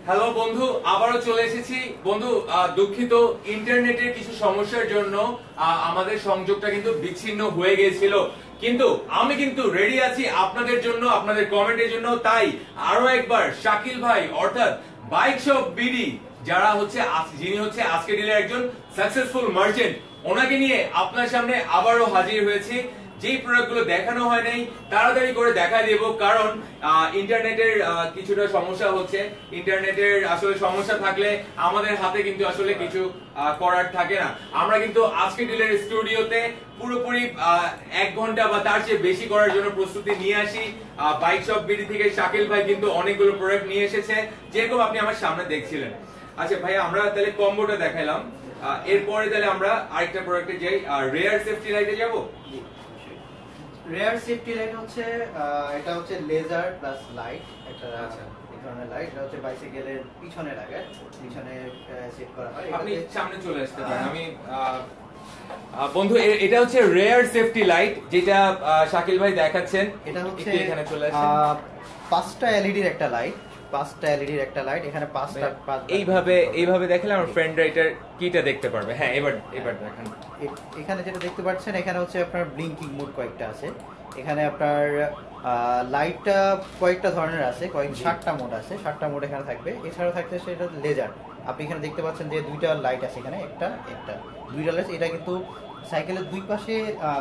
Hello বন্ধু, আবারও চলে এসেছি বন্ধু। দুঃখিত, ইন্টারনেটের কিছু সমস্যার জন্য আমাদের সংযোগটা কিন্তু বিচ্ছিন্ন হয়ে গিয়েছিল, কিন্তু আমি কিন্তু রেডি আছি আপনাদের জন্য, আপনাদের কমেন্টের জন্য। তাই আরো একবার শাকিল ভাই অর্থাৎ বাইক শপ বিডি, যারা হচ্ছে যিনি হচ্ছে আজকে ডিলের একজন সাকসেসফুল মার্চেন্ট, ওনাকে নিয়ে আপনার সামনে আবারও হাজির হয়েছি। যেই প্রোডাক্টগুলো দেখানো হয় নাই তাড়াতাড়ি করে দেখা দেব, কারণ ইন্টারনেটের কিছুটা সমস্যা হচ্ছে। ইন্টারনেটের আসলে সমস্যা থাকলে আমাদের হাতে কিন্তু আসলে কিছু করার থাকে না। আমরা কিন্তু আজকে ডিলের স্টুডিওতে পুরোপুরি 1 ঘন্টা বা তার চেয়ে বেশি করার জন্য প্রস্তুতি নিয়ে আসি। বাইক শপ বিডি থেকে শাকিল ভাই কিন্তু অনেকগুলো প্রোডাক্ট নিয়ে এসেছে, যেরকম আপনি আমার সামনে দেখছিলেন। আচ্ছা ভাই, আমরা তাহলে কম্বোটা দেখাইলাম, এরপরে তাহলে আমরা আরেকটা প্রোডাক্টে যাই। রেয়ার সেফটি লাইটে যাব। রেয়ার সেফটি লাইট হচ্ছে এটা হচ্ছে লেজার প্লাস লাইট, একটা এই ধরনের লাইট। এটা হচ্ছে বাইসাইকেলের পিছনে লাগে, পিছনে সেট করা হয়। আপনি সামনে চলে আসতে পারেন। আমি বন্ধু, এটা হচ্ছে রেয়ার সেফটি লাইট, যেটা শাকিল ভাই দেখাচ্ছেন। এটা হচ্ছে এখানে চলে আসেন। 5টা এলইডির একটা লাইট, 5টা এলইডির একটা লাইট। এখানে 5টা এইভাবে দেখলে আমার ফ্রেন্ড রাইটার কিটা দেখতে পারবে। হ্যাঁ, এবার দেখেন। এখানে যেটা দেখতে পাচ্ছেন, এখানে হচ্ছে আপনার ব্লিঙ্কিং মোড কয়েকটা আছে। এখানে আপনার লাইটটা কয়েকটা ধরনের আছে, 7টা মোড আছে, 7টা মোড এখানে থাকবে। এছাড়াও থাকছে সেটা লেজার। আপনি এখানে দেখতে পাচ্ছেন যে 2টা লাইট আছে, এখানে একটা 2টা লাইট। এটা কিন্তু সাইকেলের দুই পাশে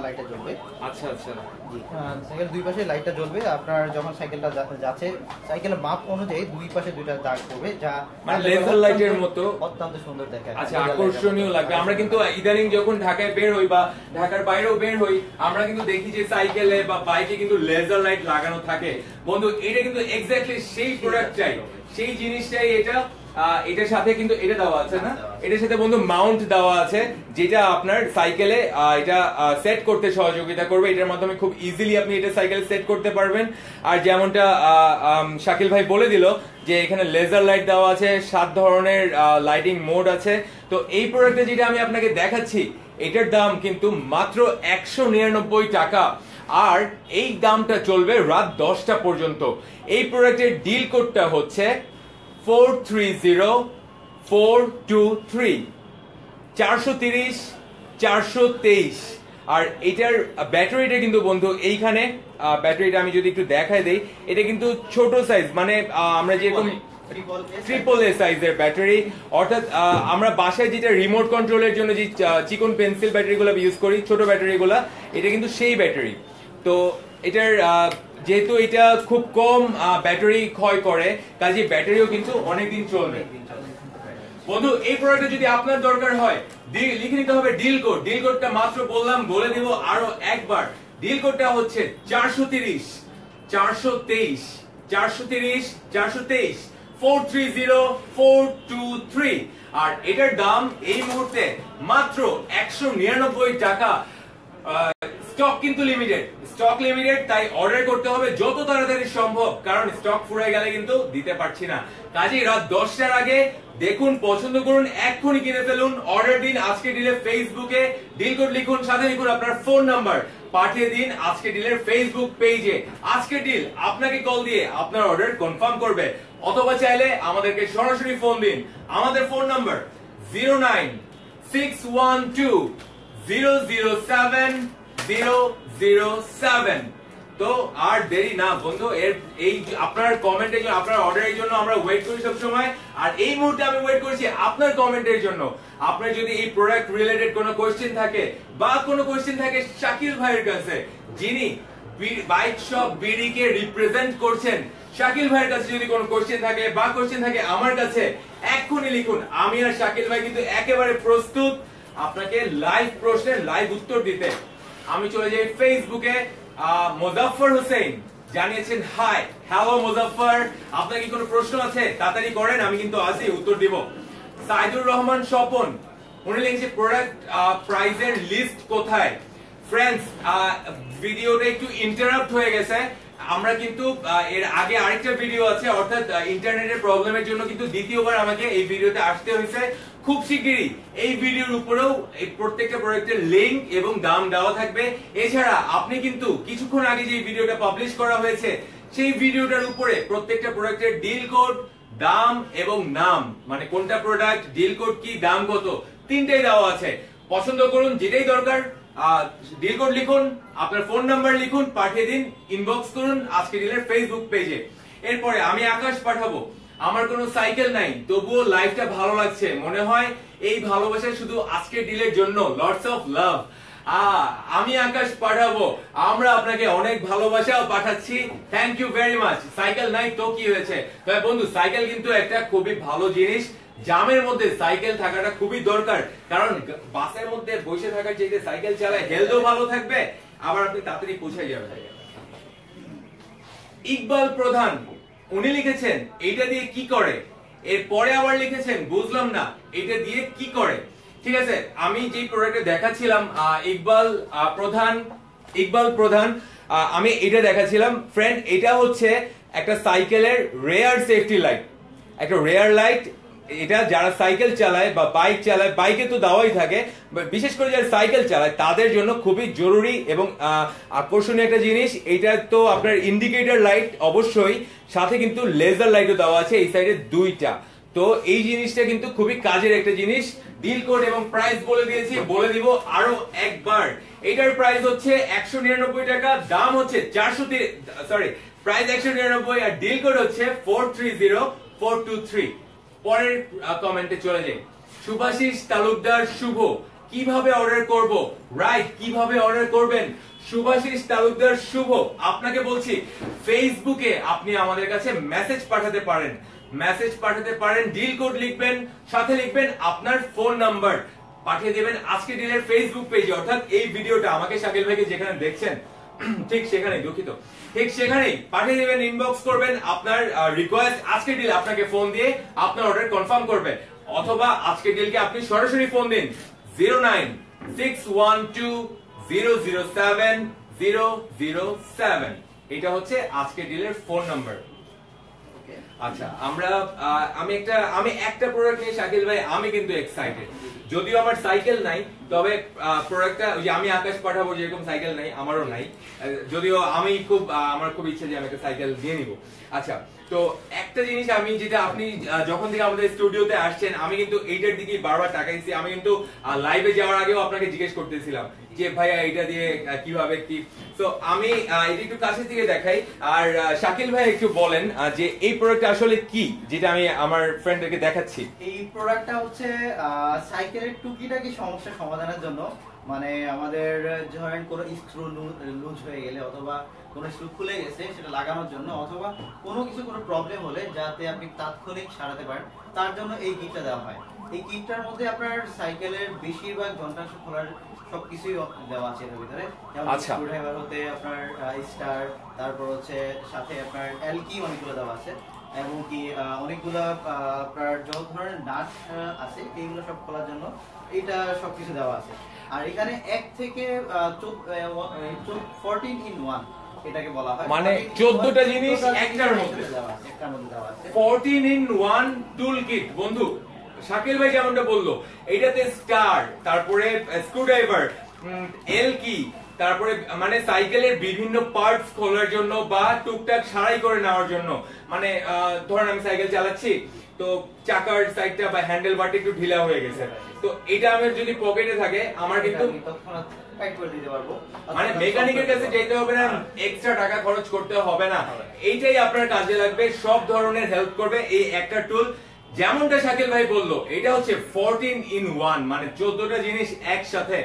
লাইটটা জ্বলবে। আচ্ছা আচ্ছা, জি, সাইকেলের দুই পাশে লাইটটা জ্বলবে। আপনার যখন সাইকেলটা যাচ্ছে, সাইকেলের মাপ অনুযায়ী দুই পাশে 2টা দাগ পড়বে, যা মানে লেজার লাইটের মতো অত্যন্ত সুন্দর দেখায়। আচ্ছা, আকর্ষণীয় লাগবে। আমরা কিন্তু ইদানিং যখন ঢাকায় বের হই বা ঢাকার বাইরেও বের হই, আমরা কিন্তু দেখি যে সাইকেলে বা বাইকে কিন্তু লেজার লাইট লাগানো থাকে। বন্ধু, এটা কিন্তু এক্স্যাক্টলি সেই প্রোডাক্টটাই, সেই জিনিসটাই। এটার সাথে কিন্তু এটা দেওয়া আছে না, এটার সাথে বন্ধু মাউন্ট দেওয়া আছে, যেটা আপনার সাইকেলে এটা সেট করতে সহযোগিতা করবে। এটার মাধ্যমে খুব ইজিলি আপনি এটা সাইকেলে সেট করতে পারবেন। আর যেমনটা শাকিল ভাই বলে দিল যে এখানে লেজার লাইট দেওয়া আছে, 7 ধরনের লাইটিং মোড আছে। তো এই প্রোডাক্টটা যেটা আমি আপনাকে দেখাচ্ছি, এটার দাম কিন্তু মাত্র 199 টাকা। আর এই দামটা চলবে রাত 10টা পর্যন্ত। এই প্রোডাক্টের ডিল কোডটা হচ্ছে 430423 430 423। আর এটার ব্যাটারিটা কিন্তু বন্ধু এইখানে, ব্যাটারিটা আমি যদি একটু দেখাই দেই, এটা কিন্তু ছোট সাইজ, মানে আমরা যেরকম ট্রিপল এ সাইজের ব্যাটারি। অর্থাৎ আমরা বাসায় যেটা রিমোট কন্ট্রোলের জন্য যে চিকন পেন্সিল ব্যাটারিগুলো ইউজ করি, ছোট ব্যাটারিগুলো, এটা কিন্তু সেই ব্যাটারি। তো এটার যেহেতু এটা খুব কম ব্যাটারি ক্ষয় করে, কাজে ব্যাটারিও কিন্তু অনেকদিন চলবে। বন্ধু, এই প্রোডাক্টে যদি আপনার দরকার হয়, লিখে নিতে হবে ডিল কোড। ডিল কোডটা মাত্র বলে দেব আরো একবার। ডিল কোডটা হচ্ছে 430 423 430 423 430423। আর এটার দাম এই মুহূর্তে মাত্র 199 টাকা। স্টক কিন্তু লিমিটেড, তাই অর্ডার করতে হবে যত তাড়াতাড়ি সম্ভব, কারণ স্টক ফুরিয়ে গেলে কিন্তু দিতে পারছি না। কাজেই রাত 10টার আগে দেখুন, পছন্দ করুন, এক্ষুনি কিনে ফেলুন, অর্ডার দিন। আজকে ডিলে ফেসবুকে ডিল কোড লিখুন, সাথে লিখুন আপনার ফোন নাম্বার, পাঠিয়ে দিন আজকে ডিলের ফেসবুক পেজে। আজকে ডিল আপনাকে কল দিয়ে আপনার অর্ডার কনফার্ম করবে, অথবা চাইলে আমাদেরকে সরাসরি ফোন দিন। আমাদের ফোন নাম্বার 09612 007 007। তো আর দেরি না বন্ধু, এই আপনার কমেন্টের জন্য, আপনার অর্ডারের জন্য আমরা ওয়েট করি সব সময়। আর এই মুহূর্তে আমি ওয়েট করছি আপনার কমেন্টের জন্য। আপনার যদি এই প্রোডাক্ট রিলেটেড কোনো কোশ্চেন থাকে বা কোনো কোশ্চেন থাকে শাকিল ভাইয়ের কাছে, যিনি বাইক শপ বিডি কে রিপ্রেজেন্ট করছেন, শাকিল ভাইয়ের কাছে যদি কোনো কোশ্চেন থাকে বা কোশ্চেন থাকে আমার কাছে, এক্ষুনি লিখুন। আমি আর শাকিল ভাই কিন্তু একেবারে প্রস্তুত আপনাকে লাইভ প্রশ্নের লাইভ উত্তর দিতে। আমি চলে যাই ফেসবুকে। মোজাফফর হোসেন জানিয়েছেন, হাই, হ্যালো মোজাফফর, আপনার কি কোনো প্রশ্ন আছে? তাড়াতাড়ি করেন, আমি কিন্তু আছি, উত্তর দিব। সাইদুর রহমান স্বপন, উনি লিখছে প্রোডাক্ট প্রাইসের লিস্ট কোথায়? ফ্রেন্ডস, ভিডিওটা একটু ইন্টারাপ্ট হয়ে গেছে। আমরা কিন্তু এর আগে আরেকটা ভিডিও আছে, অর্থাৎ ইন্টারনেটের প্রবলেমের জন্য কিন্তু দ্বিতীয়বার আমাকে এই ভিডিওতে আসতে হয়েছে। খুব শিগগিরই এই ভিডিওর উপরেও এই প্রত্যেকটা প্রোডাক্টের লিংক এবং দাম দেওয়া থাকবে। এছাড়া আপনি কিন্তু কিছুক্ষণ আগে যে ভিডিওটা পাবলিশ করা হয়েছে, সেই ভিডিওটার উপরে প্রত্যেকটা প্রোডাক্টের ডিল কোড, দাম এবং নাম, মানে কোনটা প্রোডাক্ট, ডিল কোড কি, দাম কত, তিনটাই দেওয়া আছে। পছন্দ করুন, যেটাই দরকার ডিল কোড লিখুন, আপনার ফোন নাম্বার লিখুন, পাঠিয়ে দিন, ইনবক্স করুন আজকে ডিলের ফেসবুক পেজে। এরপরে আমি আকাশ পাঠাবো, আমার কোনো সাইকেল নাই তবুও লাইফটা ভালো লাগছে, মনে হয় এই ভালোবাসা শুধু আজকে ডিলের জন্য, লটস অফ লাভ। আমি আকাশ পাঠাবো, আমরা আপনাকে অনেক ভালোবাসা পাঠাচ্ছি, thank you very much. Cycle নাই তো কি হয়েছে, তবে বন্ধু সাইকেল কিন্তু একটা খুবই ভালো জিনিস, জামের মধ্যে সাইকেল থাকাটা খুবই দরকার, কারণ বাসের মধ্যে বসে থাকার চাইতে সাইকেল চালায় হেলথও ভালো থাকবে, আবার আপনি তাড়াতাড়ি পৌঁছে যাবেন। ইকবাল প্রধান উনি লিখেছেন এইটা দিয়ে কি করে, এরপরে আবার লিখেছেন বুঝলাম না এটা দিয়ে কি করে। ঠিক আছে, আমি যে প্রোডাক্টে দেখাচ্ছিলাম ইকবাল প্রধান আমি এটা দেখাচ্ছিলাম ফ্রেন্ড, এটা হচ্ছে একটা সাইকেলের রেয়ার সেফটি লাইট, একটা রেয়ার লাইট। এটা যারা সাইকেল চালায় বা বাইক চালায়, বাইকে তো দেওয়াই থাকে, বিশেষ করে যারা সাইকেল চালায় তাদের জন্য খুবই জরুরি এবং আকর্ষণীয় একটা জিনিস। এটা তো আপনার ইন্ডিকেটর লাইট অবশ্যই, সাথে কিন্তু লেজার লাইটও দেওয়া আছে এই সাইডে দুইটা। তো এই জিনিসটা কিন্তু খুবই কাজের একটা জিনিস। ডিল কোড এবং প্রাইস বলে দিয়েছি, বলে দিব আরো একবার। এটার প্রাইস হচ্ছে 199 টাকা, দাম হচ্ছে প্রাইস 199 আর ডিল কোড হচ্ছে 430423। পরের কমেন্টে চলে যাই। শুভাশিস তালুকদার শুভ, কিভাবে অর্ডার করব? রাইট, কিভাবে অর্ডার করবেন? শুভাশিস তালুকদার শুভ, আপনাকে বলছি ফেসবুকে আপনি আমাদের কাছে মেসেজ পাঠাতে পারেন, ডিল কোড লিখবেন, সাথে লিখবেন আপনার ফোন নাম্বার, পাঠিয়ে দেবেন আজকে ডিলের ফেসবুক পেজে, অর্থাৎ এই ভিডিওটা আমাকে শাকিল ভাইকে যেখানে দেখছেন ঠিক সেখানেই পাঠিয়ে দেবেন, ইনবক্স করবেন আপনার রিকোয়েস্ট, আজকে ডিল আপনাকে ফোন দিয়ে আপনার অর্ডার কনফার্ম করবে, অথবা আজকে ডিলকে আপনি সরাসরি ফোন দিন 09612007007, এটা হচ্ছে আজকে ডিলের ফোন নাম্বার। আচ্ছা, আমি একটা প্রোডাক্ট নিয়ে শাকিল ভাই আমি কিন্তু এক্সাইটেড, যদিও আমার সাইকেল নাই, তবে প্রোডাক্টটা ওই যে আমি আকাশ পাঠাবো যেরকম সাইকেল নাই, আমারও নাই, যদিও আমার খুব ইচ্ছা যে আমি একটা সাইকেল দিয়ে নিব। আচ্ছা, তো একটা জিনিস যেটা আপনি যখন থেকে আমাদের স্টুডিওতে আসছেন আমি কিন্তু এইটার দিকে বারবার তাকাইছি, আমি কিন্তু লাইভে যাওয়ার আগেও আপনাকে জিজ্ঞেস করতেছিলাম যে ভাইয়া এটা দিয়ে কিভাবে কি। তো আমি এটা একটু কাছে থেকে দেখাই, আর শাকিল ভাই একটু বলেন যে এই প্রোডাক্ট আসলে কি, যেটা আমি আমার ফ্রেন্ডদেরকে দেখাচ্ছি। এই প্রোডাক্টটা হচ্ছে সাইকেলের টুকিটাকি সমস্যা সমাধানের জন্য, মানে আমাদের ধরেন কোনো স্ক্রু লুজ হয়ে গেলে অথবা কোনো স্ক্রু খুলে গেছে সেটা লাগানোর জন্য, অথবা কোনো প্রবলেম হলে যাতে আপনি তাৎক্ষণিক সারাতে পারেন, তার জন্য এই কিটটা দেওয়া হয়। এই কিটটার মধ্যে আপনার সাইকেলের বেশিরভাগ যন্ত্রাংশ খোলার সবকিছুই দেওয়া আছে এর ভিতরে, যেমন স্ক্রুড্রাইভার হতে আপনার স্টার, তারপর হচ্ছে সাথে আপনার এল কি অনেকগুলো দেওয়া আছে, এবং কি অনেকগুলো আপনার যত ধরনের নাট আছে এইগুলো সব খোলার জন্য এটা সবকিছু দেওয়া আছে। আর এখানে 1 থেকে 14 in 1 এটাকে বলা হয়, মানে 14টা জিনিস একটার মধ্যে দেওয়া আছে। 14 in 1 টুল কিট। বন্ধু শাকিল ভাই যেমনটা বললো, এটাতে স্টার, তারপরে স্ক্রুড্রাইভার, এল কি, তারপরে মানে সাইকেলের বিভিন্ন পার্টস খোলার জন্য বা টুকটাক সারাই করে নেওয়ার জন্য, মানে ধরেন আমি সাইকেল চালাচ্ছি তো চাকার সাইডটা বা হ্যান্ডেল বারটা একটু ঢিলা হয়ে গেছে, তো এটা আমার যদি পকেটে থাকে আমার কিন্তু মানে মেকানিকের কাছে যেতে হবে না, এক্সট্রা টাকা খরচ করতে হবে না, এইটাই আপনার কাজে লাগবে, সব ধরনের হেল্প করবে এই একটা টুল। যেমনটা শাকিল ভাই বললো, এটা হচ্ছে 14 in 1, মানে 14টা জিনিস একসাথে,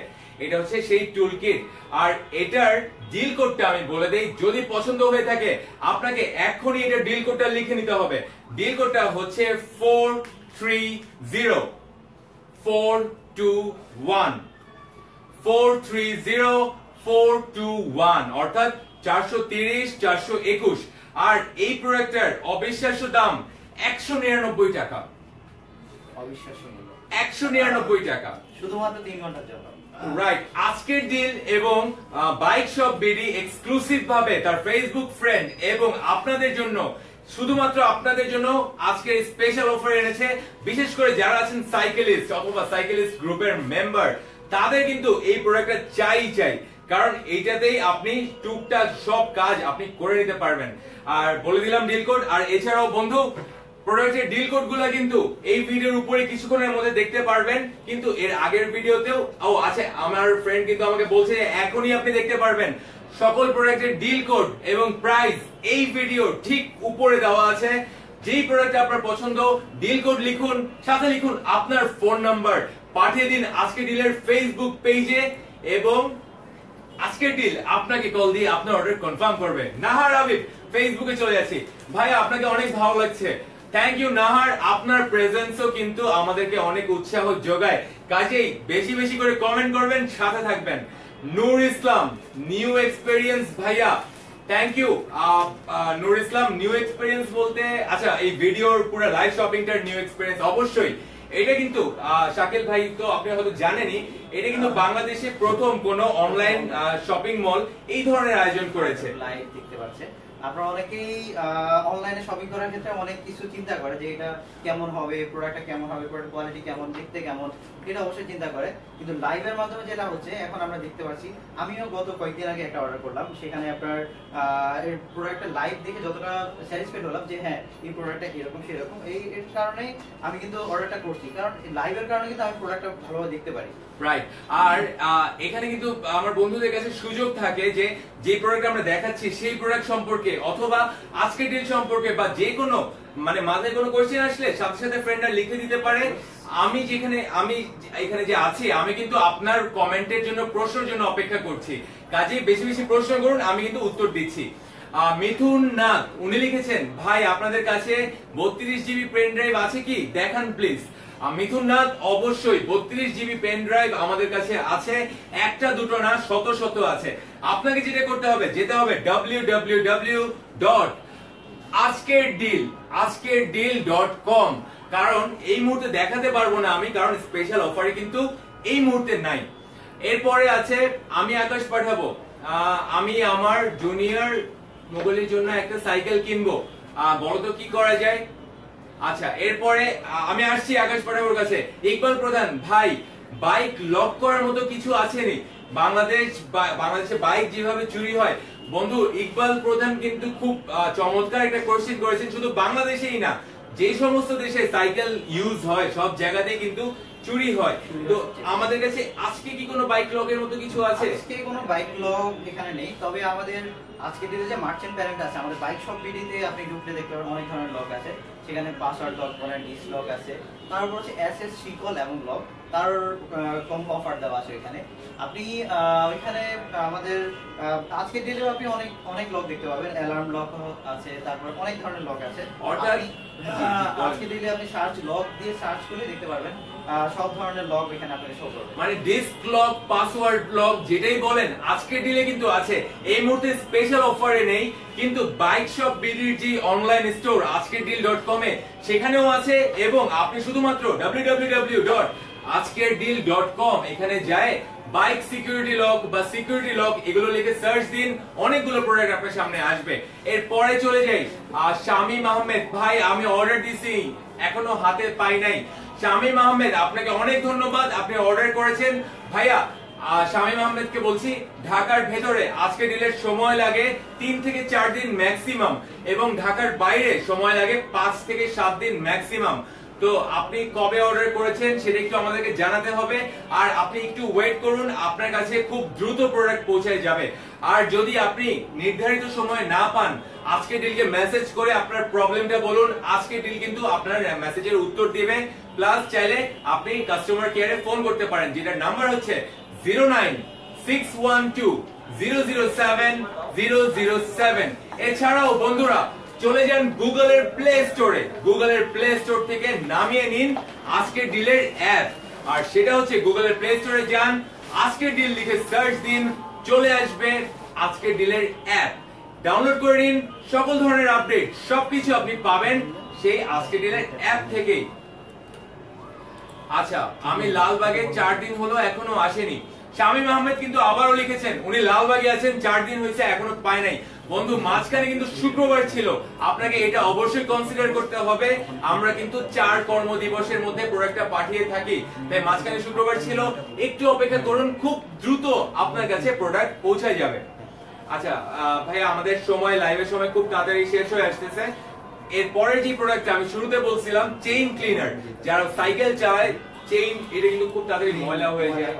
এটা হচ্ছে সেই টুল কিট। আর এটার ডিল কোডটা আমি বলে দেই, যদি পছন্দ হয়ে থাকে আপনাকে এখনই এটা ডিল কোডটা লিখে নিতে হবে। ডিল কোডটা হচ্ছে 430421, অর্থাৎ 430-421। আর এই প্রোডাক্টের অবিশ্বাস্য দাম 199 টাকা, 199 টাকা শুধুমাত্র 3 ঘন্টার জন্য। রাইট, আজকের ডিল এবং বাইক শপ বিডি এক্সক্লুসিভ ভাবে তার ফেসবুক ফ্রেন্ড এবং আপনাদের জন্য, শুধুমাত্র আপনাদের জন্য আজকে স্পেশাল অফার এনেছে। বিশেষ করে যারা আছেন সাইকেলিস্ট অথবা সাইকেলিস্ট গ্রুপের মেম্বার, তাদের কিন্তু এই প্রোডাক্টটা চাই, কারণ এইটাতেই আপনি টুকটাক সব কাজ আপনি করে নিতে পারবেন। আর বলে দিলাম ডিল কোড। আর এছাড়াও বন্ধু প্রোডাক্টের ডিল কোড গুলা কিন্তু এই ভিডিওর উপরে কিছুক্ষণের মধ্যে দেখতে পারবেন, কিন্তু এর আগের ভিডিওতেও আছে। আমার ফ্রেন্ড কিন্তু আমাকে বলছে এখনই আপনি দেখতে পারবেন। সকল প্রোডাক্টের ডিল কোড এবং প্রাইস এই ভিডিও ঠিক উপরে দেওয়া আছে। যেই প্রোডাক্ট আপনার পছন্দ, ডিল কোড লিখুন, সাথে লিখুন আপনার ফোন নাম্বার, পাঠিয়ে দিন আজকে ডিলের ফেসবুক পেজে, এবং আজকের ডিল আপনাকে কল দিয়ে আপনার অর্ডার কনফার্ম করবে। নাহার আবিব ফেসবুকে চলে যাচ্ছি। ভাই আপনাকে অনেক ভালো লাগছে, থ্যাংক ইউ নাহার। আপনার প্রেজেন্সও কিন্তু আমাদেরকে অনেক উৎসাহ যোগায়, কাজেই বেশি বেশি করে কমেন্ট করবেন, সাথে থাকবেন। নূর ইসলাম নিউ এক্সপেরিয়েন্স ভাইয়া, thank you. Noor Islam new experience বলতে আচ্ছা এই ভিডিওর পুরো লাইভ শপিংটার নিউ এক্সপেরিয়েন্স অবশ্যই এটা কিন্তু শাকিল ভাই তো আপনি হয়তো জানেনই, এটা কিন্তু বাংলাদেশে প্রথম কোন অনলাইন শপিং মল এই ধরনের আয়োজন করেছে। লাইভ দেখতে পাচ্ছেন আপনারা অনেকেই অনলাইনে শপিং করার ক্ষেত্রে অনেক কিছু চিন্তা করে যে এটা কেমন হবে, প্রোডাক্টটা কেমন হবে, প্রোডাক্ট কোয়ালিটি কেমন, দেখতে কেমন, এটা অবশ্যই চিন্তা করে। কিন্তু লাইভের মাধ্যমে যেটা হচ্ছে এখন আমরা দেখতে পাচ্ছি, আমিও গত কয়েকদিন আগে একটা অর্ডার করলাম, সেখানে আপনার এর প্রোডাক্টটা লাইভ দেখে যতটা স্যাটিসফাইড হলাম যে হ্যাঁ এই প্রোডাক্টটা এরকম সেরকম, এর কারণেই আমি কিন্তু অর্ডারটা করছি, কারণ লাইভের কারণে কিন্তু আমি প্রোডাক্টটা ভালোভাবে দেখতে পারি। রাইট। আর এখানে কিন্তু আমার বন্ধুদের কাছে সুযোগ থাকে যে যে প্রোডাক্ট আমরা দেখাচ্ছি সেই প্রোডাক্ট সম্পর্কে অথবা আজকের ডিল সম্পর্কে বা যে কোনো মানে মাথায় কোনো কোশ্চেন আসলে সাথে সাথে ফ্রেন্ডরা লিখে দিতে পারে। আমি এখানে যে আছি আমি কিন্তু আপনার কমেন্টের জন্য, প্রশ্নের জন্য অপেক্ষা করছি, কাজেই বেশি বেশি প্রশ্ন করুন, আমি কিন্তু উত্তর দিচ্ছি। মিথুন নাথ উনি লিখেছেন, ভাই আপনাদের কাছে 32 জিবি পেন ড্রাইভ আছে কি, দেখান প্লিজ। মিথুন নাথ অবশ্যই 32 জিবি পেন ড্রাইভ আমাদের কাছে আছে, একটা দুটো না শত শত আছে। আপনাকে যেটা করতে হবে, যেতে হবে www.আজকেরডিল.com, কারণ এই মুহূর্তে দেখাতে পারবো না আমি, কারণ স্পেশাল অফারে কিন্তু এই মুহূর্তে নাই। এরপরে আছে আমি আকাশ পাঠাবো, আমি আমার জুনিয়র মোগলের জন্য একটা সাইকেল কিনবো, বলো তো কি করা যায়। আচ্ছা এরপরে আমি আসছি আকাশ পাঠাবোর কাছে। ইকবাল প্রধান, ভাই বাইক লক করার মতো কিছু আছেনি? বাংলাদেশে বাইক যেভাবে চুরি হয়, বন্ধু ইকবাল প্রধান কিন্তু খুব চমৎকার একটা কোশ্চেন করেছেন। শুধু বাংলাদেশেই না, যে সমস্ত দেশে সাইকেল ইউজ হয় সব জায়গাতেই কিন্তু চুরি হয়। তো আমাদের কাছে আজকে কি কোনো বাইক লকের মতো কিছু আছে? আজকে কোনো বাইক লক এখানে নেই, তবে আমাদের আজকে দিনে যে মার্চেন্ট প্যারেন্ট আছে, আমাদের বাইক শপ বিডিতে আপনি ঢুকলে দেখতে পাবেন অনেক ধরনের লক আছে, সেখানে পাসওয়ার্ড লক করেন, ডিস লক আছে, তারপর হচ্ছে এসএস শিকল এবং লক, তার কম অফার দেওয়া আছে এখানে। আপনি ওইখানে আমাদের আজকে দিলেও আপনি অনেক লক দেখতে পাবেন, অ্যালার্ম লক আছে, তারপর অনেক ধরনের লক আছে। অর্থাৎ আজকে দিলে আপনি সার্চ লক দিয়ে সার্চ করে দেখতে পারবেন সব ধরনের লক এখানে আপনাকে শো করবে। মানে ডিস্ক লক, পাসওয়ার্ড লক যেটাই বলেন আজকে ডিলে কিন্তু আছে। এই মুহূর্তে স্পেশাল অফারে নেই, কিন্তু বাইক শপ বিডির যে অনলাইন স্টোর আজকেরডিল.com এ সেখানেও আছে, এবং আপনি শুধুমাত্র www.আজকেরডিল.com এখানে যায় বাইক সিকিউরিটি লক বা সিকিউরিটি লক এগুলো লিখে সার্চ দিন, অনেকগুলো প্রোডাক্ট আপনার সামনে আসবে। এরপরে চলে যাই শামীম আহমেদ, ভাই আমি অর্ডার দিছি এখনো হাতে পাই নাই। শামীম আহমেদ আপনাকে অনেক ধন্যবাদ, আপনি অর্ডার করেছেন। ভাইয়া শামীম আহমেদকে বলছি, ঢাকার ভেতরে আজকে ডিলের সময় লাগে 3 থেকে 4 দিন ম্যাক্সিমাম, এবং ঢাকার বাইরে সময় লাগে 5 থেকে 7 দিন ম্যাক্সিমাম। তো আপনি কবে অর্ডার করেছেন সেটা একটু আমাদেরকে জানাতে হবে, আর আপনি একটু ওয়েট করুন, আপনার কাছে খুব দ্রুত প্রোডাক্ট পৌঁছে যাবে। আর যদি আপনি নির্ধারিত সময় না পান, আজকে ডিলকে মেসেজ করে আপনার প্রবলেমটা বলুন, আজকে ডিল কিন্তু আপনার মেসেজের উত্তর দিবে। প্লাস চাইলে আপনি কাস্টমার কেয়ারে ফোন করতে পারেন, যেটার নাম্বার হচ্ছে 09612007007। এছাড়াও বন্ধুরা চলে যান গুগলের প্লে স্টোরে, গুগলের প্লে স্টোর থেকে নামিয়ে নিন আজকের ডিলের অ্যাপ, আর সেটা হচ্ছে গুগলের প্লে স্টোরে যান, আজকের ডিল লিখে সার্চ দিন, চলে আসবে আজকের ডিলের অ্যাপ, ডাউনলোড করে নিন। সকল ধরনের আপডেট সবকিছু আপনি পাবেন সেই আজকের ডিলের অ্যাপ থেকেই। আচ্ছা আমি লালবাগে 4 দিন হলো এখনো আসেনি। শামীম আহমেদ কিন্তু আবারও লিখেছেন উনি লালবাগে আছেন, 4 দিন হয়েছে এখনো পায় নাই। বন্ধু মাঝখানে কিন্তু শুক্রবার ছিল, আপনাকে এটা অবশ্যই কনসিডার করতে হবে। আমরা কিন্তু 4 কর্মদিবসের মধ্যে প্রোডাক্টটা পাঠিয়ে থাকি, তাই মাঝখানে শুক্রবার ছিল, একটু অপেক্ষা করুন, খুব দ্রুত আপনার কাছে প্রোডাক্ট পৌঁছে যাবে। আচ্ছা ভাই আমাদের সময়, লাইভের সময় খুব তাড়াতাড়ি শেষ হয়ে আসতেছে, এরপরে যে প্রোডাক্ট আমি শুরুতে বলছিলাম চেইন ক্লিনার, যারা সাইকেল চালায় চেইন, এটা কিন্তু খুব তাড়াতাড়ি ময়লা হয়ে যায়,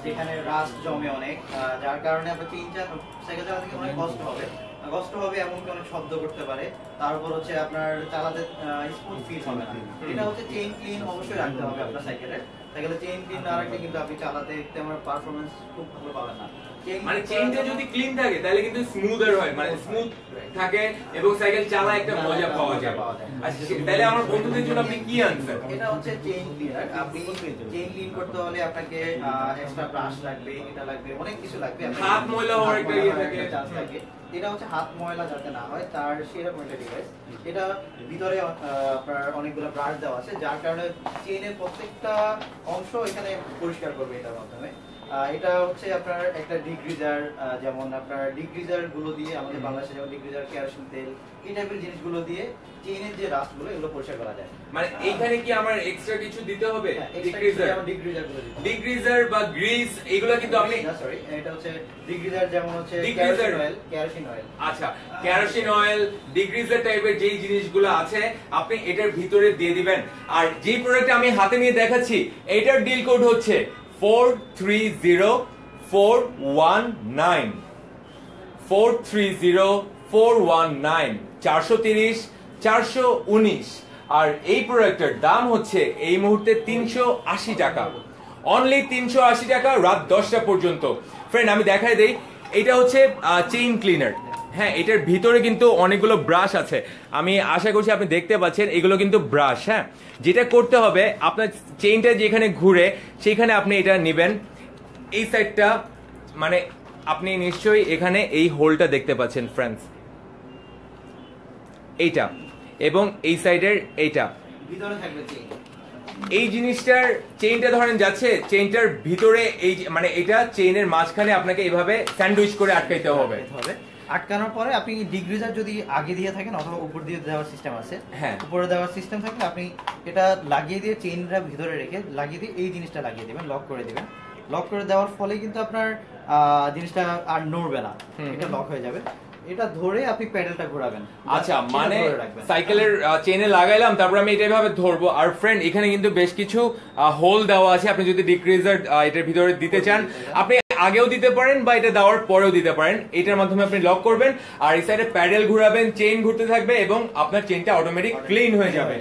যেখানে রাস্ট জমে অনেক, যার কারণে আপনার সাইকেল চালাতে অনেক কষ্ট হবে, এমনকি অনেক শব্দ করতে পারে, তারপর হচ্ছে আপনার চালাতে স্মুথ ফিল হবে না। এটা হচ্ছে চেইন ক্লিন অবশ্যই রাখতে হবে আপনার সাইকেলের চেইন ক্লিন না রাখলে কিন্তু আপনি চালাতে তেমন পারফরম্যান্স খুব ভালো পাবেন না। মানে চেইনটা যদি ক্লিন থাকে তাহলে কিন্তু স্মুথার হয়, মানে স্মুথ থাকে এবং সাইকেল চালায় একটা মজা পাওয়া যায়। আচ্ছা তাহলে আমার বন্ধুদের জন্য আপনি কি আনছেন? এটা হচ্ছে চেইন ক্লিনার। আপনি চেইন ক্লিন করতে হলে আপনাকে এক্সট্রা ব্রাশ লাগবে, এটা লাগবে, অনেক কিছু লাগবে। হাত ময়লা হওয়ার একটা ইয়ে থাকে, চান্স থাকে। এটা হচ্ছে হাত ময়লা যাতে না হয় তার সেরকম একটা ডিভাইস। এটা ভিতরে আপনার অনেকগুলো ব্রাশ দেওয়া আছে, যার কারণে চেইনের প্রত্যেকটা অংশ এখানে পরিষ্কার করবে এটার মাধ্যমে। এটা হচ্ছে আপনার একটা ডিগ্রিজার, যেমন আপনার ডিগ্রিজার গুলো দিয়ে আমাদের বাংলাদেশে যেমন ডিগ্রিজার, কেরোসিন তেল, এই টাইপের জিনিসগুলো দিয়ে চেইনের যে রাস্ট গুলো এগুলো পরিষ্কার করা যায়। মানে এইখানে কি আমার এক্সট্রা কিছু দিতে হবে? ডিগ্রিজার বা গ্রিস এগুলো কিন্তু আপনি সরি, এটা হচ্ছে ডিগ্রিজার, যেমন হচ্ছে কেরোসিন অয়েল। আচ্ছা কেরোসিন অয়েল, ডিগ্রিজার টাইপের যেই জিনিসগুলো আছে আপনি এটার ভিতরে দিয়ে দিবেন। আর যে প্রোডাক্ট আমি হাতে নিয়ে দেখাচ্ছি এটার ডিল কোড হচ্ছে 430419 430419 430 419। আর এই প্রোডাক্টের দাম হচ্ছে এই মুহূর্তে 380 টাকা, অনলি 380 টাকা, রাত 10টা পর্যন্ত। ফ্রেন্ড আমি দেখাই দেই, এটা হচ্ছে চেইন ক্লিনার। হ্যাঁ এটার ভিতরে কিন্তু অনেকগুলো ব্রাশ আছে, আমি আশা করছি আপনি দেখতে পাচ্ছেন এগুলো কিন্তু ব্রাশ। হ্যাঁ যেটা করতে হবে আপনার চেইনটা যেখানে ঘুরে সেখানে আপনি এটা নেবেন, এই সাইডটা, মানে আপনি নিশ্চয়ই এখানে এই হোলটা দেখতে পাচ্ছেন ফ্রেন্ডস, এইটা, এবং এই সাইডের এইটা, ভিতরে থাকবে চেইন। এই জিনিসটার চেইনটা ধরেন যাচ্ছে, চেইনটার ভিতরে এই মানে এটা চেইনের মাঝখানে আপনাকে এইভাবে স্যান্ডউইচ করে আটকাইতে হবে। আটকানোর পরে আপনি ডিগ্রিজার যদি আগে দিয়ে থাকেন অথবা উপর দিয়ে দেওয়ার সিস্টেম আছে, হ্যাঁ উপরে দেওয়ার সিস্টেম থাকলে আপনি এটা লাগিয়ে দিয়ে চেইনটা ভিতরে রেখে লাগিয়ে দিয়ে এই জিনিসটা লাগিয়ে দিবেন, লক করে দিবেন। লক করে দেওয়ার ফলে কিন্তু আপনার জিনিসটা আর নড়বে না, এটা লক হয়ে যাবে। এটা ধরে আপনি প্যাডেলটা ঘোরাবেন। আচ্ছা মানে সাইকেলের চেইনে লাগাইলাম, তারপর আমি এটা এভাবে ধরবো। আর ফ্রেন্ড এখানে কিন্তু বেশ কিছু হোল দেওয়া আছে, আপনি যদি ডিক্রিজার এটার ভিতরে দিতে চান আপনি আগেও দিতে পারেন বা এটা দেওয়ার পরেও দিতে পারেন। এটার মাধ্যমে আপনি লক করবেন আর এই সাইডে প্যাডেল ঘোরাবেন, চেইন ঘুরতে থাকবে এবং আপনার চেইনটা অটোমেটিক ক্লিন হয়ে যাবে।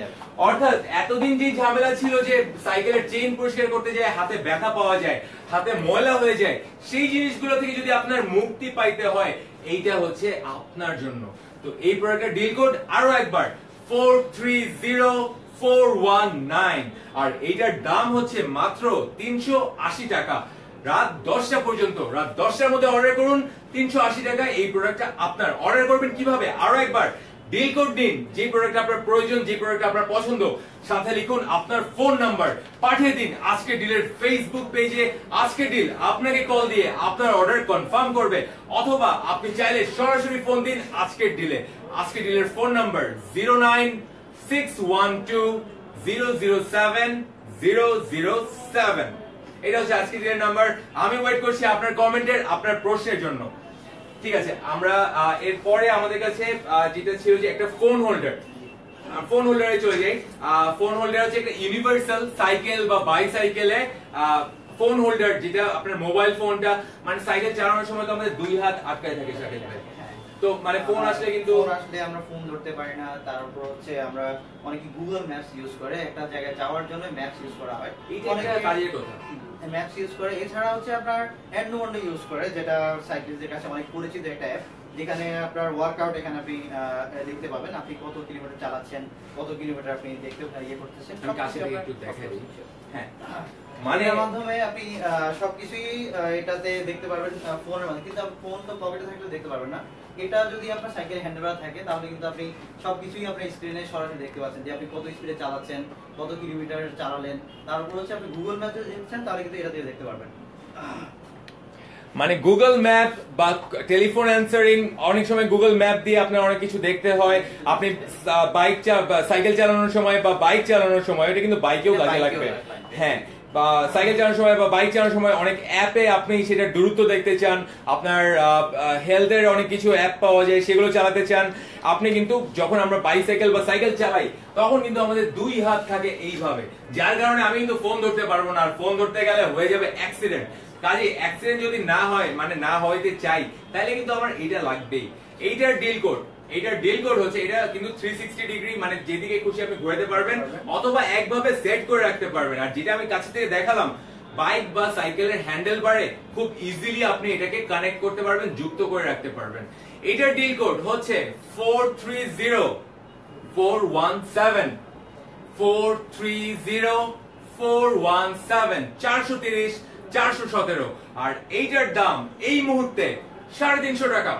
অর্থাৎ এতদিন যে ঝামেলা ছিল যে সাইকেলের চেইন পরিষ্কার করতে যায় হাতে ব্যথা পাওয়া যায়, হাতে ময়লা হয়ে যায়, সেই জিনিসগুলো থেকে যদি আপনার মুক্তি পাইতে হয় এইটা হচ্ছে আপনার জন্য। তো এই প্রোডাক্টের ডিল কোড আরো একবার 430419, আর এইটার দাম হচ্ছে মাত্র 380 টাকা। রাত 10টা পর্যন্ত, রাত 10টার মধ্যে অর্ডার করুন, 380 টাকা এই প্রোডাক্টটা আপনার। অর্ডার করবেন কিভাবে? আরো একবার ডিল কোড দিন, যে প্রোডাক্ট আপনার প্রয়োজন, যে প্রোডাক্ট আপনার পছন্দ, সাথে লিখুন আপনার ফোন নাম্বার, পাঠিয়ে দিন আজকে ডিলের ফেসবুক পেজে। আজকে ডিল আপনাকে কল দিয়ে আপনার অর্ডার কনফার্ম করবে, অথবা আপনি চাইলে সরাসরি ফোন দিন আজকের ডিলে। আজকে ডিলের ফোন নাম্বার 09612007007। এটা হচ্ছে আজকের ডিলের নাম্বার। আমি ওয়েট করছি আপনার কমেন্টের, আপনার প্রশ্নের জন্য। ঠিক আছে, আমরা এরপরে আমাদের কাছে যেটা ছিল যে একটা ফোন হোল্ডার, ফোন হোল্ডারে চলে যাই। ফোন হোল্ডার হচ্ছে একটা ইউনিভার্সাল সাইকেল বা বাইসাইকেলে ফোন হোল্ডার, যেটা আপনার মোবাইল ফোনটা, মানে সাইকেল চালানোর সময় তো আমাদের দুই হাত আটকায় থাকে সাথে সাথে, তো মানে ফোন আসলে কিন্তু আমরা ফোন ধরতে পারি না। তারপর হচ্ছে আমরা অনেকে গুগল ম্যাপস ইউজ করে, একটা জায়গায় যাওয়ার জন্য ম্যাপস ইউজ করা হয়, অনেক কাজের কথা ম্যাপস ইউজ করে। এছাড়া হচ্ছে আপনার এন্ডনোমন্ডো ইউজ করে, যেটা সাইক্লিস্টদের কাছে অনেক পরিচিত একটা অ্যাপ, যেখানে আপনার ওয়ার্কআউট এখানে আপনি দেখতে পাবেন, আপনি কত কিলোমিটার চালাচ্ছেন, কত কিলোমিটার আপনি দেখতে ইয়ে করতেছেন। হ্যাঁ মানে মাধ্যমে আপনি সবকিছুই এটাতে দেখতে পারবেন ফোনের মাধ্যমে। কিন্তু ফোন তো পকেটে থাকলে দেখতে পারবেন না। এটা যদি আপনার সাইকেল হ্যান্ডেলবার থাকে তাহলে কিন্তু আপনি সবকিছুই আপনার স্ক্রিনে সরাসরি দেখতে পাচ্ছেন, যে আপনি কত স্পিডে চালাচ্ছেন, কত কিলোমিটার চালালেন। তারপর হচ্ছে আপনি গুগল ম্যাপে দেখছেন, তাহলে কিন্তু এটা দিয়ে দেখতে পারবেন। মানে গুগল ম্যাপ বা টেলিফোন অ্যান্সারিং, অনেক সময় গুগল ম্যাপ দিয়ে আপনার অনেক কিছু দেখতে হয়। আপনি সাইকেল চালানোর সময় বা বাইক চালানোর সময়, এটা কিন্তু বাইকেও কাজে লাগবে। হ্যাঁ বা সাইকেল চালানোর সময় বা বাইক চালানোর সময় অনেক অ্যাপে আপনি সেটা দূরত্ব দেখতে চান, আপনার হেলথের অনেক কিছু অ্যাপ পাওয়া যায়, সেগুলো চালাতে চান আপনি। কিন্তু যখন আমরা বাইসাইকেল বা সাইকেল চালাই তখন কিন্তু আমাদের দুই হাত থাকে এইভাবে, যার কারণে আমি কিন্তু ফোন ধরতে পারবো না, আর ফোন ধরতে গেলে হয়ে যাবে অ্যাক্সিডেন্ট। কাজে অ্যাক্সিডেন্ট যদি না হয়, মানে না হইতে চাই, তাহলে কিন্তু আমার এটা লাগবেই। এইটার ডিল কোড হচ্ছে, এটা কিন্তু 360 ডিগ্রি, মানে যেদিকে খুশি আপনি ঘোরাতে পারবেন অথবা একভাবে সেট করে রাখতে পারবেন। আর যেটা আমি কাছে থেকে দেখালাম, বাইক বা সাইকেলের হ্যান্ডেল বারে খুব ইজিলি আপনি এটাকে কানেক্ট করতে পারবেন, যুক্ত করে রাখতে পারবেন। এটার ডিল কোড হচ্ছে 430417 430417 430 417। আর এইটার দাম এই মুহূর্তে 350 টাকা।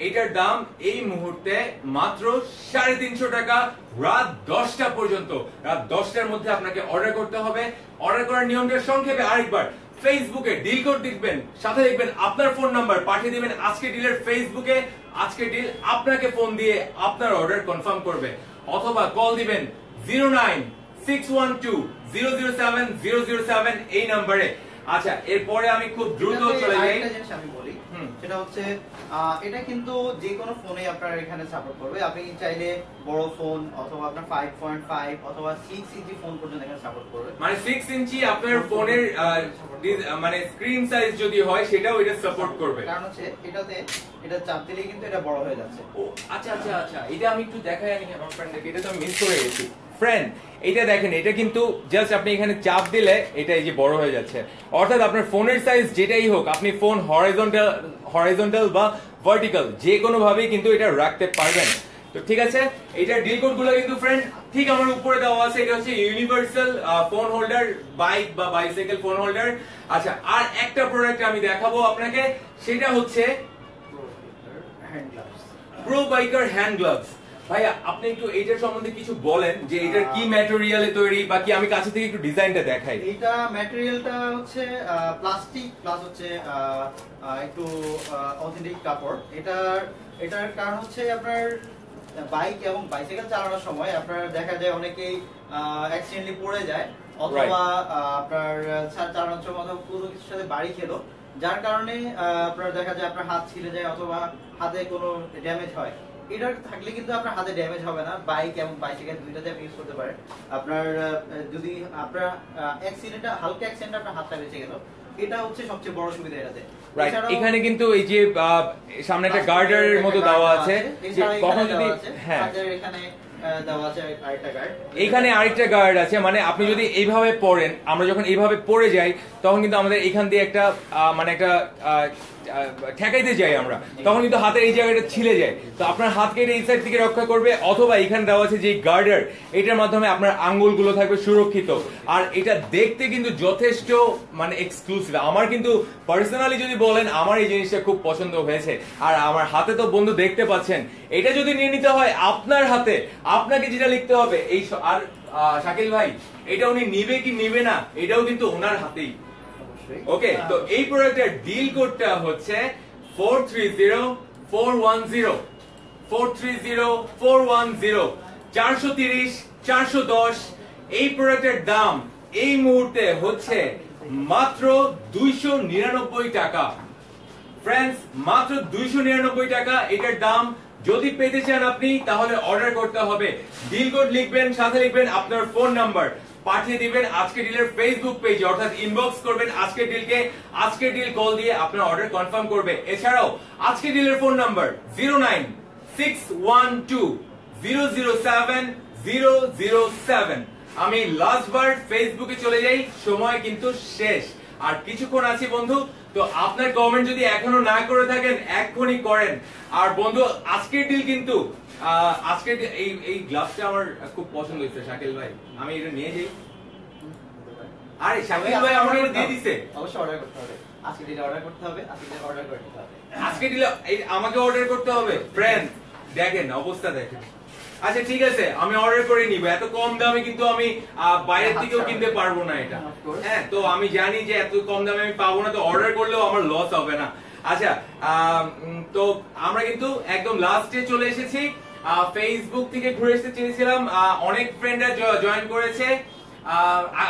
এটার দাম এই মুহূর্তে মাত্র 350 টাকা, রাত 10টা পর্যন্ত। রাত 10টার মধ্যে আপনাকে অর্ডার করতে হবে। অর্ডার করার নিয়মটা সংক্ষেপে আরেকবার, ফেসবুকে ডিল কোড লিখবেন, সাথে লিখবেন আপনার ফোন নাম্বার, পাঠিয়ে দিবেন আজকে ডিলের ফেসবুকে। আজকে ডিল আপনাকে ফোন দিয়ে আপনার অর্ডার কনফার্ম করবে, অথবা কল দিবেন 09612007007 এই নাম্বারে। আচ্ছা, এরপরে আমি খুব দ্রুত চলে যাই। একটা জিনিস আমি বলি, সেটা হচ্ছে এটা কিন্তু যে কোনো ফোনে আপনার এখানে সাপোর্ট করবে। আপনি চাইলে বড় ফোন অথবা আপনার 5.5 অথবা 6 ইঞ্চি ফোন পর্যন্ত এখানে সাপোর্ট করবে। মানে 6 ইঞ্চি আপনার ফোনের মানে স্ক্রিন সাইজ যদি হয় সেটাও এটা সাপোর্ট করবে। কারণ হচ্ছে এটাতে এটা চাপ দিলেই কিন্তু এটা বড় হয়ে যাচ্ছে। ও আচ্ছা আচ্ছা আচ্ছা, এটা আমি একটু দেখাই আনি আমার ফ্রেন্ডকে, এটা তো আমি মিস করে গেছি। ফ্রেন্ড, এটা দেখেন, এটা কিন্তু জাস্ট আপনি এখানে চাপ দিলে এটা এই যে বড় হয়ে যাচ্ছে। অর্থাৎ আপনার ফোনের সাইজ যেটাই হোক, আপনি ফোন হরাইজন্টাল বা ভার্টিক্যাল যে কোনো ভাবেই কিন্তু এটা রাখতে পারবেন। তো ঠিক আছে, এটার ডিল কোড গুলো কিন্তু ফ্রেন্ড ঠিক আমার উপরে দেওয়া আছে। এটা হচ্ছে ইউনিভার্সাল ফোন হোল্ডার, বাইক বা বাইসাইকেল ফোন হোল্ডার। আচ্ছা, আর একটা প্রোডাক্ট আমি দেখাবো আপনাকে, সেটা হচ্ছে প্রো বাইকার হ্যান্ড গ্লাভস। ভাইয়া, আপনি একটু এইটার সম্বন্ধে কিছু বলেন, যে এটার কি ম্যাটেরিয়ালে তৈরি, বা কি আমি কাছে থেকে একটু ডিজাইনটা দেখাই। এটা ম্যাটেরিয়ালটা হচ্ছে প্লাস্টিক প্লাস হচ্ছে একটু অথেন্টিক কাপড়। এটার কারণ হচ্ছে আপনার বাইক এবং বাইসাইকেল চালানোর সময় আপনার দেখা যায় অনেকেই অ্যাক্সিডেন্টলি পড়ে যায়, অথবা আপনার চালানোর সময় অথবা কোনো কিছুর সাথে বাড়ি খেলো, যার কারণে আপনার দেখা যায় আপনার হাত ছিঁড়ে যায় অথবা হাতে কোনো ড্যামেজ হয়। এটা থাকলে কিন্তু আপনার হাতে ড্যামেজ হবে না। বাইক এবং বাইসাইকেল দুইটাতে আপনি ইউজ করতে পারেন। আপনার যদি আপনার হালকা অ্যাক্সিডেন্ট আপনার হাতটা বেঁচে গেল, এটা হচ্ছে সবচেয়ে বড় সুবিধা এটাতে। রাইট, এখানে কিন্তু এই যে সামনে একটা গার্ডারের মতো দেওয়া আছে, যে কখন যদি হ্যাঁ এখানে দেওয়া আছে আরেকটা গার্ড, এখানে আরেকটা গার্ড আছে। মানে আপনি যদি এইভাবে পড়েন, আমরা যখন এইভাবে পড়ে যাই তখন কিন্তু আমাদের এখান দিয়ে একটা মানে একটা ঠেকাইতে যাই আমরা, তখন কিন্তু হাতের এই জায়গাটা ছিলে যায়। তো আপনার হাতকে এটা এই সাইড থেকে রক্ষা করবে, অথবা এখানে দেওয়া আছে যে গার্ডার, এটার মাধ্যমে আপনার আঙ্গুলগুলো থাকবে সুরক্ষিত। আর এটা দেখতে কিন্তু যথেষ্ট মানে এক্সক্লুসিভ। আমার কিন্তু পার্সোনালি যদি বলেন, আমার এই জিনিসটা খুব পছন্দ হয়েছে। আর আমার হাতে তো বন্ধু দেখতে পাচ্ছেন, এটা যদি নিয়ে নিতে হয় আপনার হাতে, আপনাকে যেটা লিখতে হবে এই আর শাকিল ভাই, এটা উনি নিবে কি নিবে না এটাও কিন্তু ওনার হাতেই। ওকে, তো এই প্রোডাক্টের ডিল কোডটা হচ্ছে 430410 430410 430 410। এই প্রোডাক্টের দাম এই মুহূর্তে হচ্ছে মাত্র 299 টাকা। ফ্রেন্ডস, মাত্র 299 টাকা এটার দাম। যদি পেতে চান আপনি, তাহলে অর্ডার করতে হবে। ডিল কোড লিখবেন, সাথে লিখবেন আপনার ফোন নাম্বার, পাঠিয়ে দিবেন আজকে ডিলের ফেসবুক পেজে, অর্থাৎ ইনবক্স করবেন আজকে ডিলকে। আজকে ডিল কল দিয়ে আপনার অর্ডার কনফার্ম করবে। এছাড়াও আজকে ডিলের ফোন নাম্বার 09612007007। আমি লাস্ট বার ফেসবুকে চলে যাই, সময় কিন্তু শেষ, আর কিছুক্ষণ আছি বন্ধু। তো আপনার কমেন্ট যদি এখনো না করে থাকেন, এখনই করেন। আর বন্ধু, আজকের ডিল কিন্তু আজকে এই গ্লাভসটা আমার খুব পছন্দ হয়েছে শাকিল ভাই, আমি এটা নিয়ে যাই। আরে শাকিল ভাই আমাকে এটা দিয়ে দিছে, অবশ্যই অর্ডার করতে হবে। আজকে দিলে অর্ডার করতে হবে, আজকে দিলে অর্ডার করতে হবে, আজকে দিলে আমাকে অর্ডার করতে হবে। ফ্রেন্ড দেখেন, অবস্থা দেখেন। আচ্ছা ঠিক আছে, আমি অর্ডার করে নিব। এত কম দামে কিন্তু আমি বাইরের থেকেও কিনতে পারবো না এটা। হ্যাঁ, তো আমি জানি যে এত কম দামে আমি পাবো না, তো অর্ডার করলেও আমার লস হবে না। আচ্ছা, তো আমরা কিন্তু একদম লাস্টে চলে এসেছি। ফেসবুক থেকে ঘুরে এসে চেয়েছিলাম, অনেক ফ্রেন্ডরা জয়েন করেছে।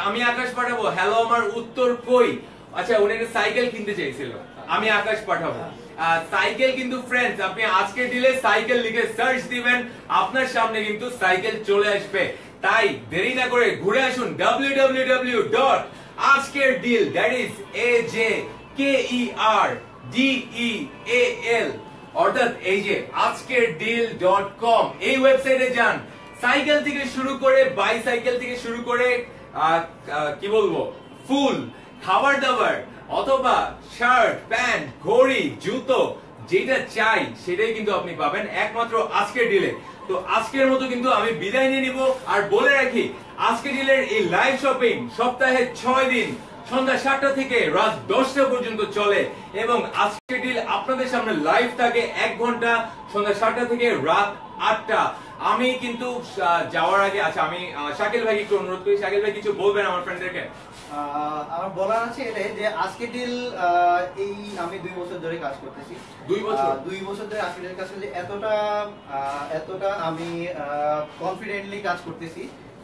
আমি আকাশ পাঠাবো, হ্যালো আমার উত্তর কই। আচ্ছা উনি একটা সাইকেল কিনতে চাইছিল, আমি আকাশ পাঠাবো। সাইকেল কিন্তু ফ্রেন্ডস, আপনি আজকে দিলে সাইকেল লিখে সার্চ দিবেন, আপনার সামনে কিন্তু সাইকেল চলে আসবে। তাই দেরি না করে ঘুরে আসুন www.আজকেরডিল, দ্যাট ইজ AJKERDEAL, অর্থাৎ এই যে আজকেরডিল.com, এই ওয়েবসাইটে যান। সাইকেল থেকে শুরু করে, বাইসাইকেল থেকে শুরু করে কি বলবো, ফুল, খাবার দাবার অথবা শার্ট, প্যান্ট, ঘড়ি, জুতো, যেটা চাই সেটাই কিন্তু আপনি পাবেন একমাত্র আজকের ডিলে। তো আজকের মতো কিন্তু আমি বিদায় নিয়ে নিব। আর বলে রাখি, আজকের ডিলের এই লাইভ শপিং সপ্তাহে 6 দিন সন্ধ্যা 7টা থেকে রাত 10টা পর্যন্ত চলে, এবং আজকের ডিল আপনাদের সামনে লাইভ থাকে 1 ঘন্টা সন্ধ্যা 7টা থেকে রাত 8টা। আমি কিন্তু যাওয়ার আগে, আচ্ছা আমি শাকিল ভাইকে একটু অনুরোধ করি, শাকিল ভাই কিছু বলবেন আমার ফ্রেন্ডদেরকে। আমার বলার আছে এটাই যে আজকে ডিল, এই আমি 2 বছর ধরে কাজ করতেছি। 2 বছর ধরে আজকে ডিল কাজ করতেছি। এতটা আমি কনফিডেন্টলি কাজ করতেছি,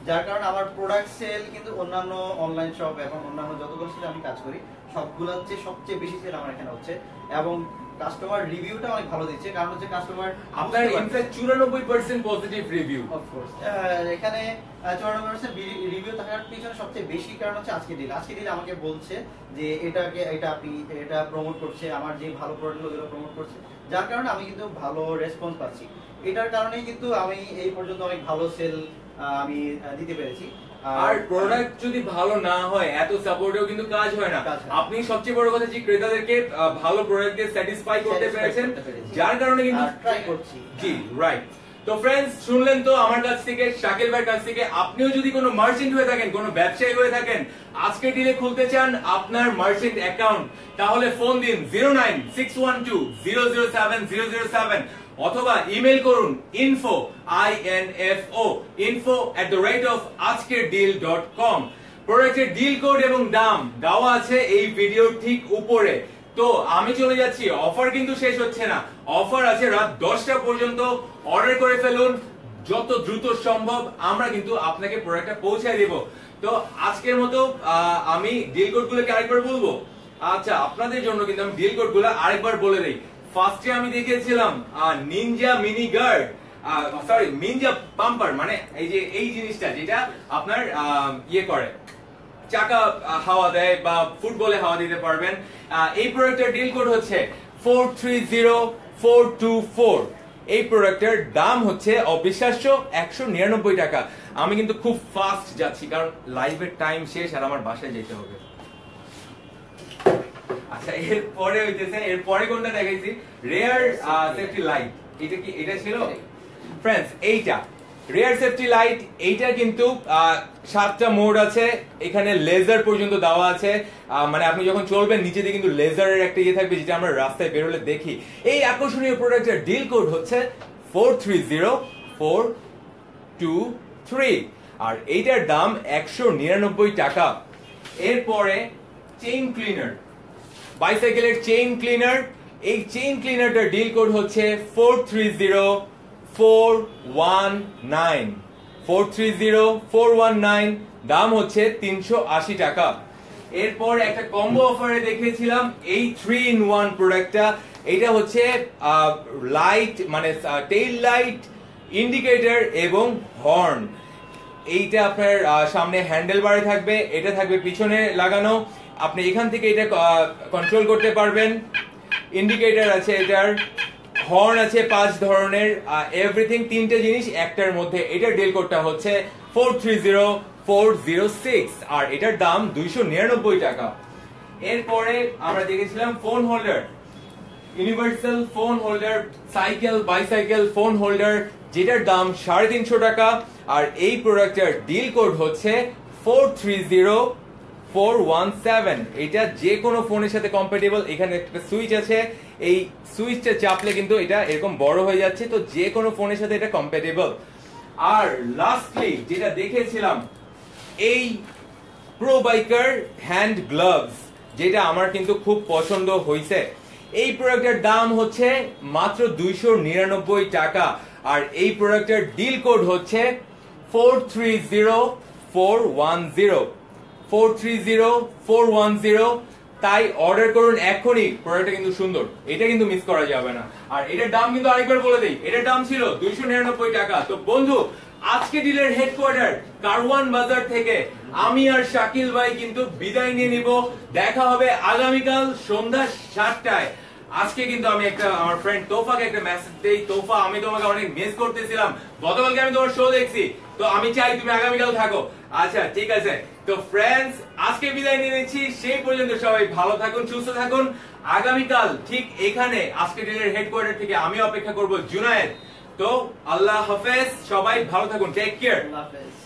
যার কারণে আমার প্রোডাক্ট সেল কিন্তু অন্যান্য অনলাইন শপ এবং অন্যান্য যতগুলো সাথে আমি কাজ করি সবগুলোর চেয়ে সবচেয়ে বেশি সেল আমার এখানে হচ্ছে, এবং কাস্টমার রিভিউটা অনেক ভালো দিচ্ছে। কারণ হচ্ছে কাস্টমার আপনার in fact 94% positive review. Of course এখানে 94% রিভিউ থাকার পিছনে সবচেয়ে বেশি কারণ হচ্ছে আজকে ডিল। আজকে ডিল আমাকে বলছে যে এটা আপনি এটা প্রমোট করছে, আমার যে ভালো প্রোডাক্টগুলো ওগুলো প্রমোট করছে, যার কারণে আমি কিন্তু ভালো রেসপন্স পাচ্ছি। এটার কারণেই কিন্তু আমি এই পর্যন্ত অনেক ভালো সেল আমি দিতে পেরেছি। আর প্রোডাক্ট যদি ভালো না হয়, এত সাপোর্টেও কিন্তু কাজ হয় না। আপনি সবচেয়ে বড় কথা যে ক্রেতাদেরকে ভালো প্রোডাক্ট দিয়ে স্যাটিসফাই করতে পেরেছেন, যার কারণে কিন্তু ট্রাই করছি। জি রাইট। তো ফ্রেন্ডস শুনলেন তো আমার কাছ থেকে, শাকিল ভাইয়ের কাছ থেকে। আপনিও যদি কোনো মার্চেন্ট হয়ে থাকেন, কোনো ব্যবসায়ী হয়ে থাকেন, আজকে ডিলে খুলতে চান আপনার মার্চেন্ট অ্যাকাউন্ট, তাহলে ফোন দিন 09612007007, অথবা ইমেল করুন info@aজকেরডিল.com। প্রোডাক্টের ডিল কোড এবং দাম দেওয়া আছে এই ভিডিওর ঠিক উপরে। তো আমি চলে যাচ্ছি, অফার কিন্তু শেষ হচ্ছে না, অফার আছে রাত 10টা পর্যন্ত। অর্ডার করে ফেলুন যত দ্রুত সম্ভব, আমরা কিন্তু আপনাকে প্রোডাক্টটা পৌঁছায় দেব। তো আজকের মতো আমি ডিল কোডগুলোকে আরেকবার বলবো। আচ্ছা আপনাদের জন্য কিন্তু আমি ডিল কোডগুলো আরেকবার বলে দেই। ফার্স্টে আমি দেখিয়েছিলাম ninja mini guard, sorry ninja pumper, মানে এই যে এই জিনিসটা যেটা আপনার ইয়ে করে, চাকা হাওয়া দেয় বা ফুটবলে হাওয়া দিতে পারবেন। এই প্রোডাক্টের ডিল কোড হচ্ছে 430424। এই প্রোডাক্টের দাম হচ্ছে অবিশ্বাস্য 199 টাকা। আমি কিন্তু খুব ফাস্ট যাচ্ছি কারণ লাইভের টাইম শেষ আর আমার বাসায় যেতে হবে। আচ্ছা এরপরে হইতেছে, এরপরে কোনটা দেখাইছি, রেয়ার সেফটি লাইট। এটা কি এটা ছিল ফ্রেন্ডস? এইটা রেয়ার সেফটি লাইট। এইটা কিন্তু 7টা মোড আছে, এখানে লেজার পর্যন্ত দেওয়া আছে। মানে আপনি যখন চলবেন নিচে দিয়ে কিন্তু লেজারের একটা ইয়ে থাকবে, যেটা আমরা রাস্তায় বেরোলে দেখি। এই আকর্ষণীয় প্রোডাক্টের ডিল কোড হচ্ছে 430423, আর এইটার দাম 199 টাকা। এরপরে চেইন ক্লিনার, বাইসাইকেলের চেইন ক্লিনার। এই চেইন ক্লিনারটার ডিল কোড হচ্ছে 430419, দাম হচ্ছে 380 টাকা। এরপর একটা কম্বো অফারে দেখিয়েছিলাম এই 3-in-1 প্রোডাক্টটা। এটা হচ্ছে লাইট, মানে টেইল লাইট, ইন্ডিকেটর এবং হর্ন। এইটা আপনার সামনে হ্যান্ডেল বারে থাকবে, এটা থাকবে পিছনে লাগানো, আপনি এখান থেকে এটা কন্ট্রোল করতে পারবেন। ইন্ডিকেটর আছে, এটার হর্ন আছে 5 ধরনের, এভরিথিং 3টে জিনিস একটার মধ্যে। এটার ডিল কোডটা হচ্ছে 430406, আর এটার দাম 299 টাকা। এরপরে আমরা দেখেছিলাম phone holder, universal phone holder, cycle bicycle phone holder, যেটার দাম 350 টাকা। আর এই প্রোডাক্টের ডিল কোড হচ্ছে 430417। এটা যে কোনো ফোনের সাথে কম্প্যাটেবল। এখানে একটা সুইচ আছে, এই সুইচটা চাপলে কিন্তু এটা এরকম বড় হয়ে যাচ্ছে, তো যে কোনো ফোনের সাথে এটা কম্প্যাটেবল। আর লাস্টলি যেটা দেখেছিলাম, এই প্রো বাইকার হ্যান্ড গ্লাভস, যেটা আমার কিন্তু খুব পছন্দ হয়েছে। এই প্রোডাক্টের দাম হচ্ছে মাত্র 299 টাকা, আর এই প্রোডাক্টের ডিল কোড হচ্ছে 4304 430 430 তাই অর্ডার করুন এখনই, প্রোডাক্টটা কিন্তু সুন্দর, এটা কিন্তু মিস করা যাবে না। আর এটার দাম কিন্তু আরেকবার বলে দেই, এটার দাম ছিল 299 টাকা। তো বন্ধু আজকে ডিলের হেডকোয়ার্টার কারওয়ান বাজার থেকে আমি আর শাকিল ভাই কিন্তু বিদায় নিয়ে নিব। দেখা হবে আগামীকাল সন্ধ্যা 7টায়। আজকে কিন্তু আমি একটা আমার ফ্রেন্ড তোফাকে একটা মেসেজ দেই, তোফা আমি তোমাকে অনেক মিস করতেছিলাম, গতকালকে আমি তোমার শো দেখছি, তো আমি চাই তুমি আগামীকাল থাকো। আচ্ছা ঠিক আছে, তো ফ্রেন্ডস আজকে বিদায় নিয়ে নিচ্ছি, সেই পর্যন্ত সবাই ভালো থাকুন, সুস্থ থাকুন। আগামীকাল ঠিক এখানে আজকে ডিলের হেডকোয়ার্টার থেকে আমি অপেক্ষা করব জুনায়েদ। তো আল্লাহ হাফেজ, সবাই ভালো থাকুন, টেক কেয়ার। আল্লাহ হাফেজ।